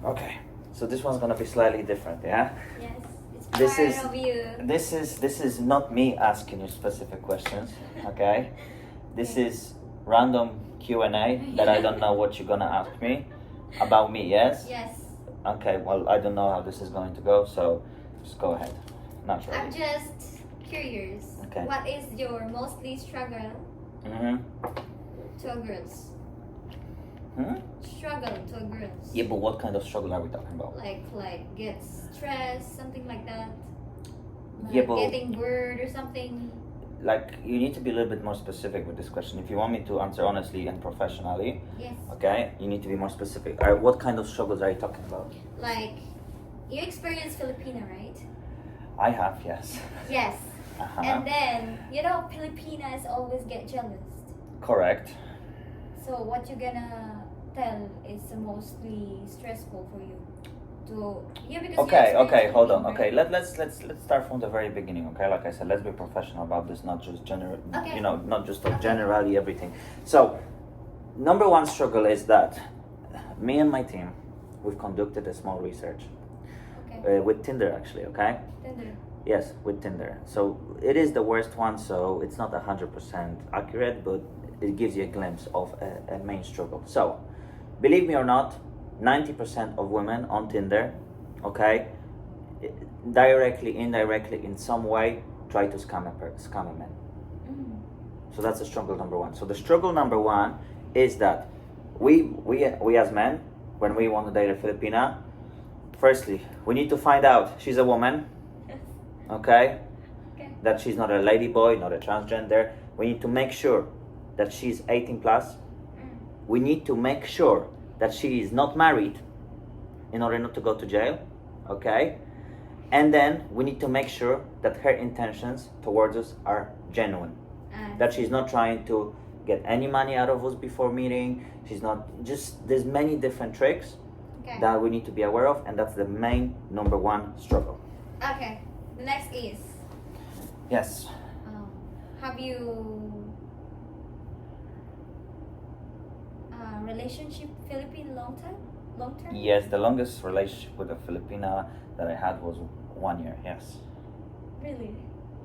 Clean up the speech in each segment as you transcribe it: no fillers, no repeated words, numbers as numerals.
Okay, so this one's gonna be slightly different, yeah? Yes, it's This part is- of you. This is not me asking you specific questions, okay? This Okay. is random Q&A that I don't know what you're gonna ask me about me, yes? Yes. Okay, well, I don't know how this is going to go, so just go ahead, naturally. I'm just curious. Okay. What is your mostly struggle Mm-hmm. to a girls? Hmm? Struggle to a girls. Yeah, but what kind of struggle are we talking about? Like get stressed, something like that. Like Yeah, but- getting bored or something. Like, you need to be a little bit more specific with this question. If you want me to answer honestly and professionally, Yes. okay, you need to be more specific. All right, what kind of struggles are you talking about? Like you experienced Filipina, right? I have, yes. Yes. Uh-huh. And then Filipinas always get jealous. Correct. So what you gonna tell is mostly stressful for you to because you Okay, experienced okay, hold on. Filipino, Okay, right? let's start from the very beginning. Okay, like I said, let's be professional about this, not just Okay. not just Okay. generally everything. So, number one struggle is that me and my team, we've conducted a small research Okay. with Tinder, actually. Okay. Tinder. Yes, with Tinder. So it is the worst one, so it's not 100% accurate, but it gives you a glimpse of a main struggle. So, believe me or not, 90% of women on Tinder, okay, directly, indirectly, in some way, try to scam a man. Mm. So that's the struggle number one. So the struggle number one is that we as men, when we want to date a Filipina, firstly, we need to find out she's a woman, okay? Okay. That she's not a lady boy, not a transgender. We need to make sure that she's 18 plus. Mm. We need to make sure that she is not married in order not to go to jail, okay? And then we need to make sure that her intentions towards us are genuine. That she's not trying to get any money out of us before meeting. She's not just, there's many different tricks Okay. that we need to be aware of, and that's the main number one struggle. Okay. The next is Yes. have you relationship Philippine long term? Yes, the longest relationship with a Filipina that I had was 1 year. Yes. Really?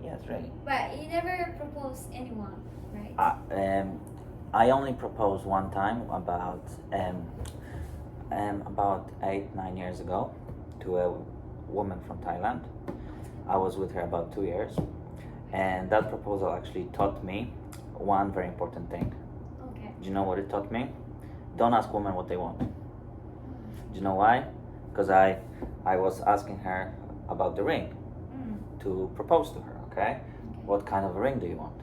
Yes, really. But you never proposed anyone, right? I only proposed one time about 8-9 years ago to a woman from Thailand. I was with her about 2 years, and that proposal actually taught me one very important thing. Okay. Do you know what it taught me? Don't ask women what they want. Do you know why? Because I was asking her about the ring Mm. to propose to her. Okay, what kind of a ring do you want?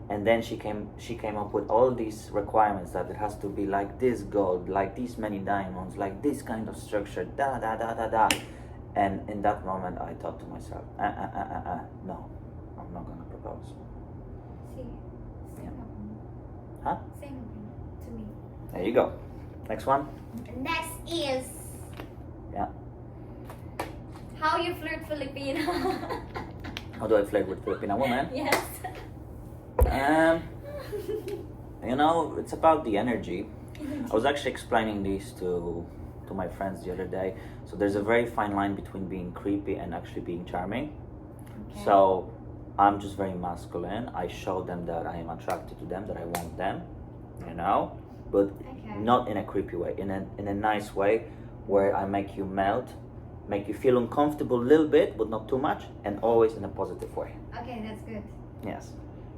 And then she came up with all these requirements that it has to be like this gold, like these many diamonds, like this kind of structure, da da da da da. And in that moment, I thought to myself, no, I'm not gonna propose. See, same Yeah. happened. Huh? Same happened to me. There you go. Next one. Next is Yeah. how you flirt Filipino. How do I flirt with Filipina women? Yes. You know, it's about the energy. I was actually explaining this to my friends the other day. So there's a very fine line between being creepy and actually being charming. Okay. So I'm just very masculine. I show them that I am attracted to them, that I want them, you know, but Okay. not in a creepy way, in a nice way where I make you melt, make you feel uncomfortable a little bit, but not too much, and always in a positive way. Okay, that's good. Yes.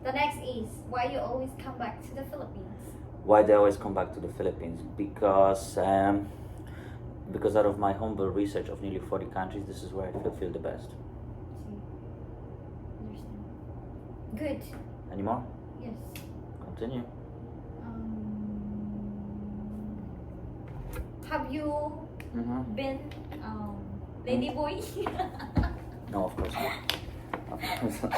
The next is why you always come back to the Philippines. Why they always come back to the Philippines? Because out of my humble research of nearly 40 countries, this is where I feel the best. See, understand. Good. Any more? Yes. Continue. Have you Mm-hmm. been lady boy? No, of course not. Of course not.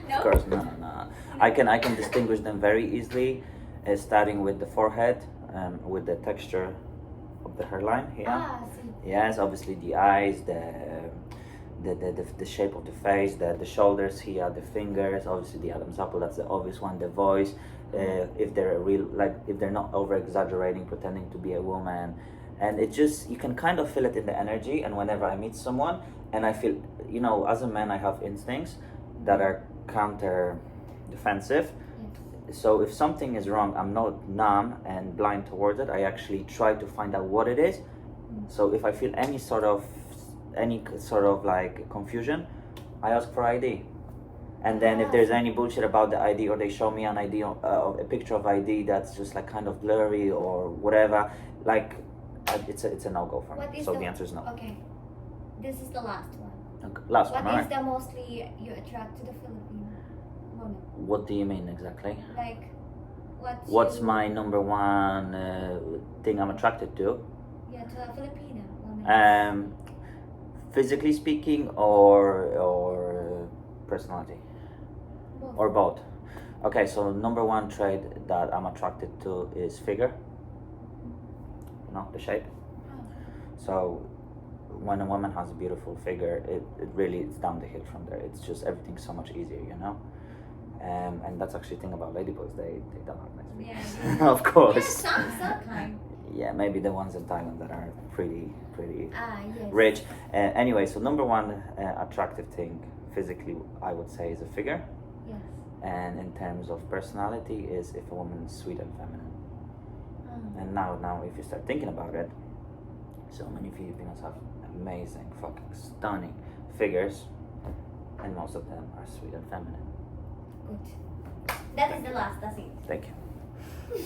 No. Of course, no. I can distinguish them very easily, starting with the forehead, with the texture of the hairline here. Ah, see. Yes, obviously the eyes, the shape of the face, the shoulders here, the fingers. Obviously the Adam's apple, that's the obvious one. The voice, if they're if they're not over exaggerating, pretending to be a woman. and it just, you can kind of feel it in the energy. And whenever I meet someone and I feel, you know, as a man I have instincts that are counter defensive. Yes. So if something is wrong, I'm not numb and blind towards it. I actually try to find out what it is. So if I feel any sort of like confusion, I ask for ID. And then if there's any bullshit about the ID, or they show me an ID, a picture of ID that's just like kind of blurry or whatever, like it's a no-go for me. So the answer is no. Okay, this is the last one. Okay, last What one, alright. is the mostly you attract to the Filipino woman? What do you mean exactly? Like, What's my number one thing I'm attracted to? Yeah, to a Filipina woman. Physically speaking, or personality, Both. or both. Okay, so number one trait that I'm attracted to is figure. You know, the shape. Oh. So when a woman has a beautiful figure, it really is down the hill from there. It's just everything's so much easier, you know. And that's actually the thing about ladyboys. They don't have nice figures. Yeah. Of course. Yeah, some kind. Yeah, maybe the ones in Thailand that are pretty Yes. rich. Anyway, so number one attractive thing physically, I would say, is a figure. Yes. And in terms of personality, is if a woman is sweet and feminine. And now if you start thinking about it, so many Filipinos have amazing, fucking stunning figures, and most of them are sweet and feminine. Good. That is the last. That's it. Thank you.